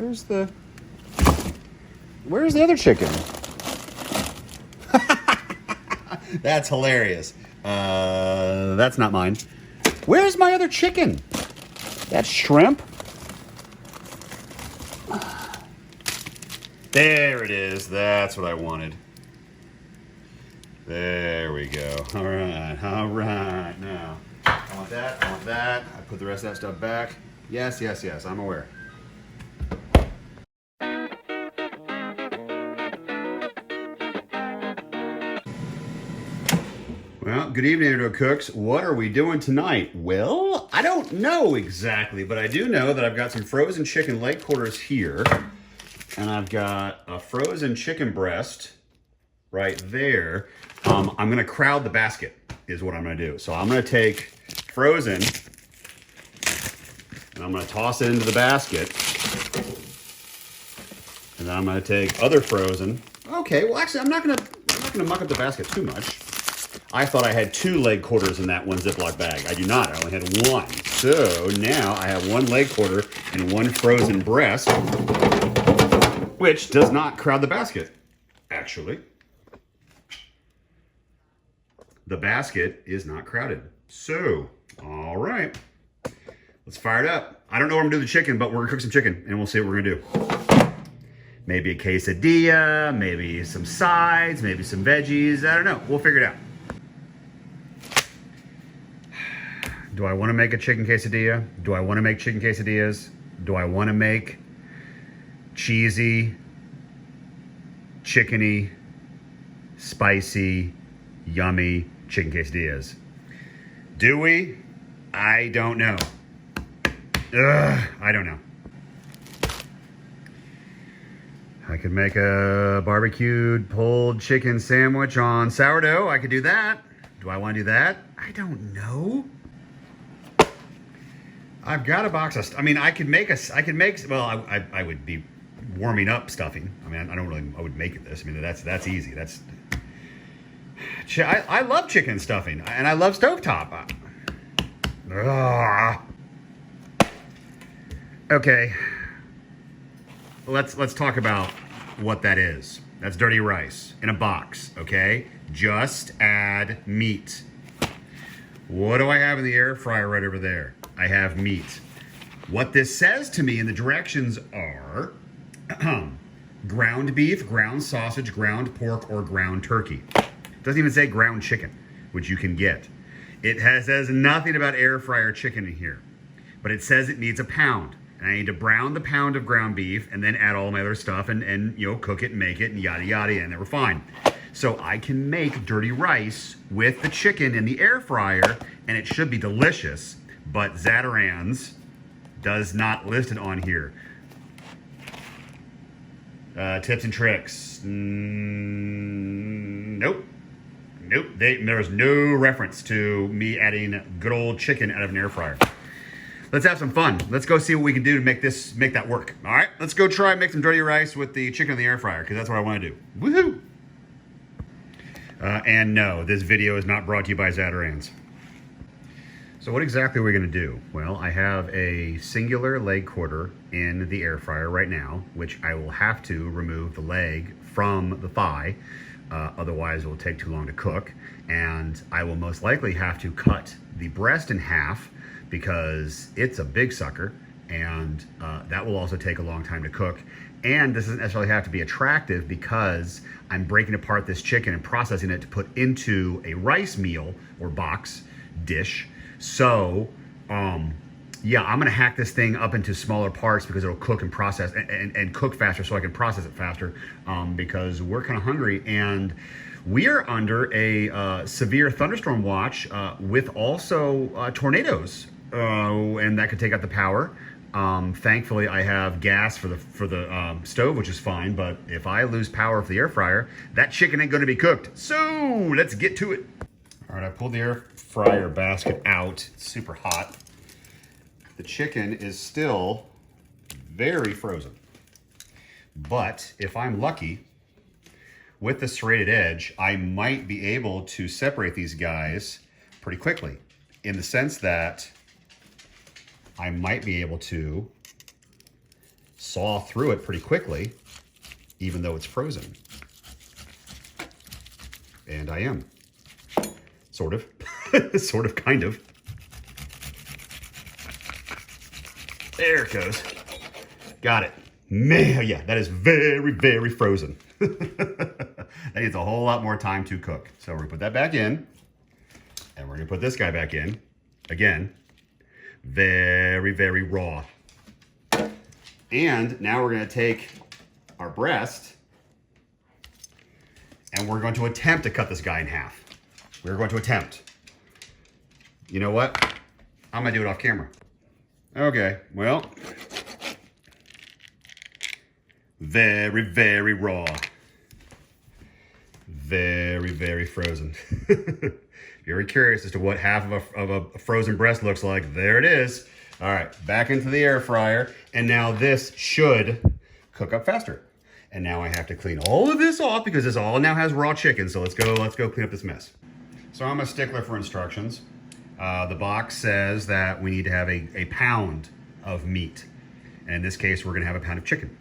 Where's the other chicken? That's hilarious. That's not mine. Where's my other chicken? That's shrimp. There it is. That's what I wanted. There we go. All right. Now, I want that. I put the rest of that stuff back. Yes, I'm aware. Well, good evening, Doak Cooks. What are we doing tonight? Well, I don't know exactly, but I do know that I've got some frozen chicken leg quarters here, and I've got a frozen chicken breast right there. I'm going to crowd the basket is what I'm going to do. So I'm going to take frozen, and I'm going to toss it into the basket, and then I'm going to take other frozen. Okay, well, actually, I'm not going to muck up the basket too much. I thought I had 2 leg quarters in that one Ziploc bag. I do not. I only had 1. So now I have 1 leg quarter and 1 frozen breast, which does not crowd the basket, actually. The basket is not crowded. So, all right. Let's fire it up. I don't know what I'm going to do with the chicken, but we're going to cook some chicken, and we'll see what we're going to do. Maybe a quesadilla, maybe some sides, maybe some veggies. I don't know. We'll figure it out. Do I want to make a chicken quesadilla? Do I want to make chicken quesadillas? Do I want to make cheesy, chickeny, spicy, yummy chicken quesadillas? Do we? I don't know. I don't know. I could make a barbecued pulled chicken sandwich on sourdough. I could do that. Do I want to do that? I don't know. I've got a box of, I could make, well, I would be warming up stuffing. I would make it this. That's easy. I love chicken stuffing, and I love stovetop. Okay. Let's talk about what that is. That's dirty rice in a box, okay? Just add meat. What do I have in the air fryer right over there? I have meat. What this says to me in the directions are ground beef, ground sausage, ground pork, or ground turkey. It doesn't even say ground chicken, which you can get. It says nothing about air fryer chicken in here, but it says it needs a pound. And I need to brown the pound of ground beef and then add all my other stuff and cook it and make it and yada yada, and then we're fine. So I can make dirty rice with the chicken in the air fryer, and it should be delicious. But Zatarain's does not list it on here. Tips and tricks. Nope. There's no reference to me adding good old chicken out of an air fryer. Let's have some fun. Let's go see what we can do to make that work. All right, let's go try and make some dirty rice with the chicken in the air fryer, because that's what I want to do. Woohoo! And no, this video is not brought to you by Zatarain's. So what exactly are we going to do? Well, I have a singular leg quarter in the air fryer right now, which I will have to remove the leg from the thigh. Otherwise, it will take too long to cook. And I will most likely have to cut the breast in half because it's a big sucker. And that will also take a long time to cook. And this doesn't necessarily have to be attractive because I'm breaking apart this chicken and processing it to put into a rice meal or box dish. So, yeah, I'm gonna hack this thing up into smaller parts because it'll cook and process and cook faster, so I can process it faster, because we're kind of hungry, and we are under a severe thunderstorm watch with also tornadoes, and that could take out the power. Thankfully, I have gas for the stove, which is fine, but if I lose power for the air fryer, that chicken ain't gonna be cooked. So let's get to it. All right, I pulled the air fryer basket out. It's super hot. The chicken is still very frozen. But if I'm lucky, with the serrated edge, I might be able to separate these guys pretty quickly, in the sense that I might be able to saw through it pretty quickly, even though it's frozen. And I am. Sort of. Sort of, kind of. There it goes. Got it. Man, yeah, that is very, very frozen. That needs a whole lot more time to cook. So we're gonna put that back in, and we're gonna put this guy back in. Again, very, very raw. And now we're gonna take our breast, and we're going to attempt to cut this guy in half. We're going to attempt. You know what? I'm gonna do it off camera. Okay, well, very, very raw. Very, very frozen. If you're curious as to what half of a frozen breast looks like, there it is. All right, back into the air fryer. And now this should cook up faster. And now I have to clean all of this off because this all now has raw chicken. So let's go clean up this mess. So I'm a stickler for instructions. The box says that we need to have a pound of meat. And in this case, we're gonna have a pound of chicken.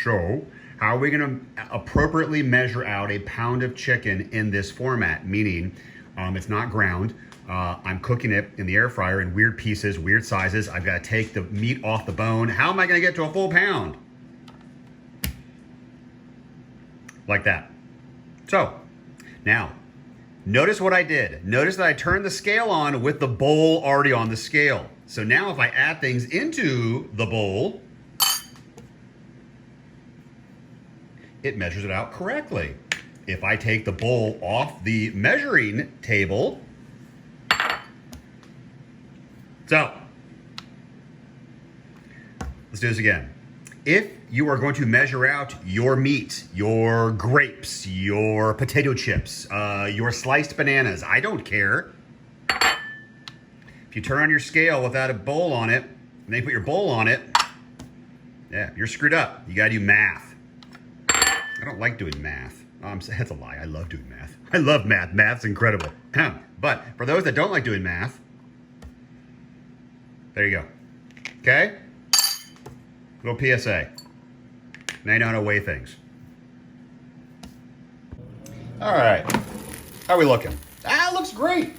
So how are we gonna appropriately measure out a pound of chicken in this format? Meaning, it's not ground. I'm cooking it in the air fryer in weird pieces, weird sizes. I've gotta take the meat off the bone. How am I gonna get to a full pound? Like that. So, now, notice what I did. Notice that I turned the scale on with the bowl already on the scale. So now if I add things into the bowl, it measures it out correctly. If I take the bowl off the measuring table, so, let's do this again. If you are going to measure out your meat, your grapes, your potato chips, your sliced bananas, I don't care. If you turn on your scale without a bowl on it, and then you put your bowl on it, yeah, you're screwed up. You gotta do math. I don't like doing math. That's a lie. I love doing math. I love math. Math's incredible. But for those that don't like doing math, there you go. Okay? Little PSA. Now you know how to weigh things. All right. How are we looking? It looks great.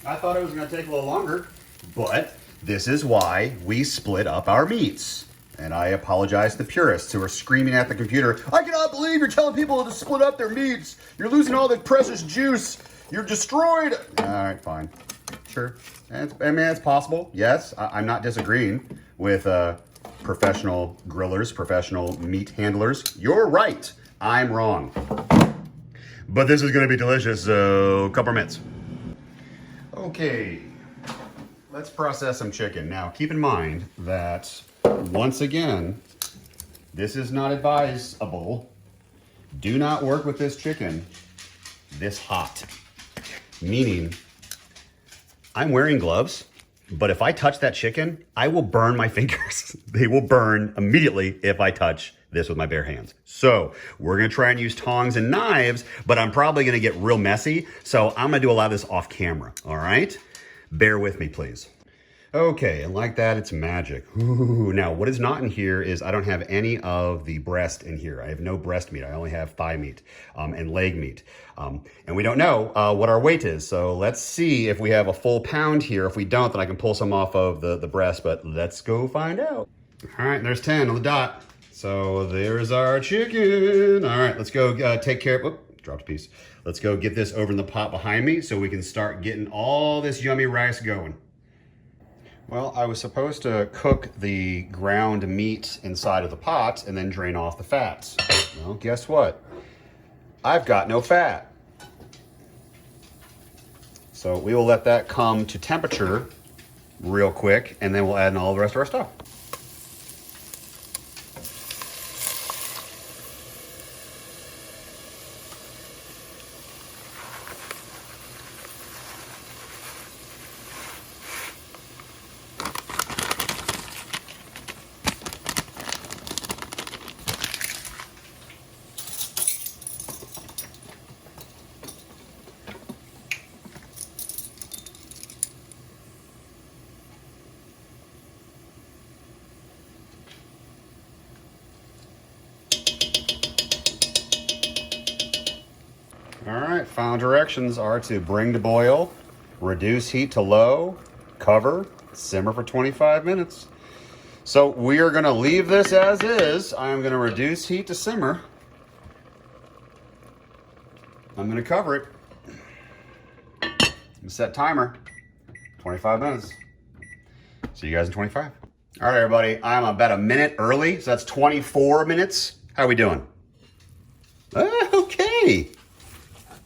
I thought it was going to take a little longer, but this is why we split up our meats. And I apologize to the purists who are screaming at the computer, I cannot believe you're telling people to split up their meats. You're losing all the precious juice. You're destroyed. All right, fine. Sure. I mean, it's possible. Yes, I'm not disagreeing with professional grillers, professional meat handlers. You're right. I'm wrong. But this is going to be delicious, so a couple minutes. Okay, let's process some chicken. Now, keep in mind that, once again, this is not advisable. Do not work with this chicken this hot. Meaning, I'm wearing gloves, but if I touch that chicken, I will burn my fingers. They will burn immediately if I touch this with my bare hands. So we're gonna try and use tongs and knives, but I'm probably gonna get real messy. So I'm gonna do a lot of this off camera, all right? Bear with me, please. Okay, and like that, it's magic. Ooh, now, what is not in here is I don't have any of the breast in here. I have no breast meat. I only have thigh meat and leg meat. And we don't know what our weight is. So let's see if we have a full pound here. If we don't, then I can pull some off of the breast, but let's go find out. All right, there's 10 on the dot. So there's our chicken. All right, let's go take care of, dropped a piece. Let's go get this over in the pot behind me so we can start getting all this yummy rice going. Well, I was supposed to cook the ground meat inside of the pot and then drain off the fats. Well, guess what? I've got no fat. So we will let that come to temperature real quick, and then we'll add in all the rest of our stuff. Final directions are to bring to boil, reduce heat to low, cover, simmer for 25 minutes. So we are going to leave this as is. I'm going to reduce heat to simmer. I'm going to cover it. I'm going to set timer. 25 minutes. See you guys in 25. All right, everybody. I'm about a minute early, so that's 24 minutes. How are we doing? Okay.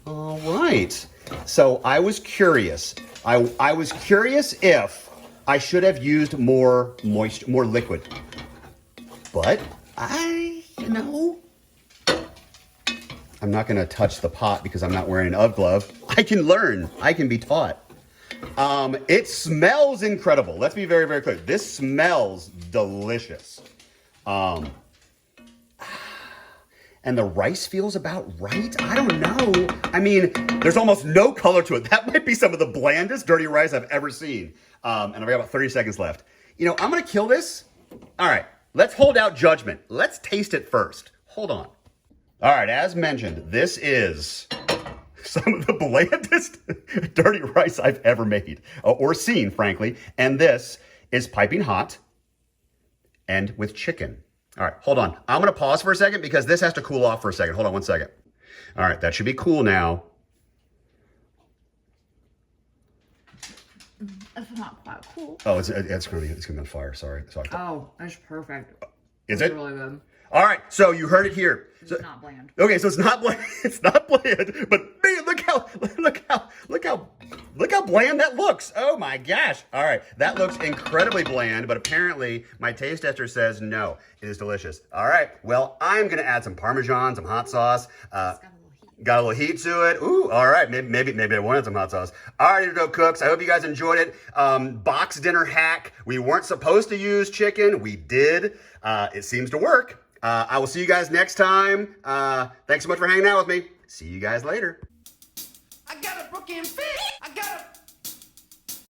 All right. So I was curious. I was curious if I should have used more moisture, more liquid. But I'm not going to touch the pot because I'm not wearing an UGG glove. I can learn. I can be taught. It smells incredible. Let's be very, very clear. This smells delicious. And the rice feels about right. I don't know. I mean, there's almost no color to it. That might be some of the blandest dirty rice I've ever seen. And I've got about 30 seconds left. I'm going to kill this. All right, let's hold out judgment. Let's taste it first. Hold on. All right, as mentioned, this is some of the blandest dirty rice I've ever made or seen, frankly. And this is piping hot and with chicken. All right, hold on. I'm going to pause for a second because this has to cool off for a second. Hold on one second. All right, that should be cool now. It's not quite cool. Oh, it's going to be on fire. Sorry. Oh, that's perfect. Is it's it? really good. All right, so you heard it here. It's not bland. Okay, so it's not bland. It's not bland, but man, look how bland that looks. Oh my gosh. All right, that looks incredibly bland, but apparently my taste tester says no, it is delicious. All right, well, I'm gonna add some Parmesan, some hot sauce. Got a little heat to it. Ooh, all right. Maybe I wanted some hot sauce. All right, Doak cooks. I hope you guys enjoyed it. Box dinner hack. We weren't supposed to use chicken. We did. It seems to work. I will see you guys next time. Thanks so much for hanging out with me. See you guys later. I got a broken fish. I got a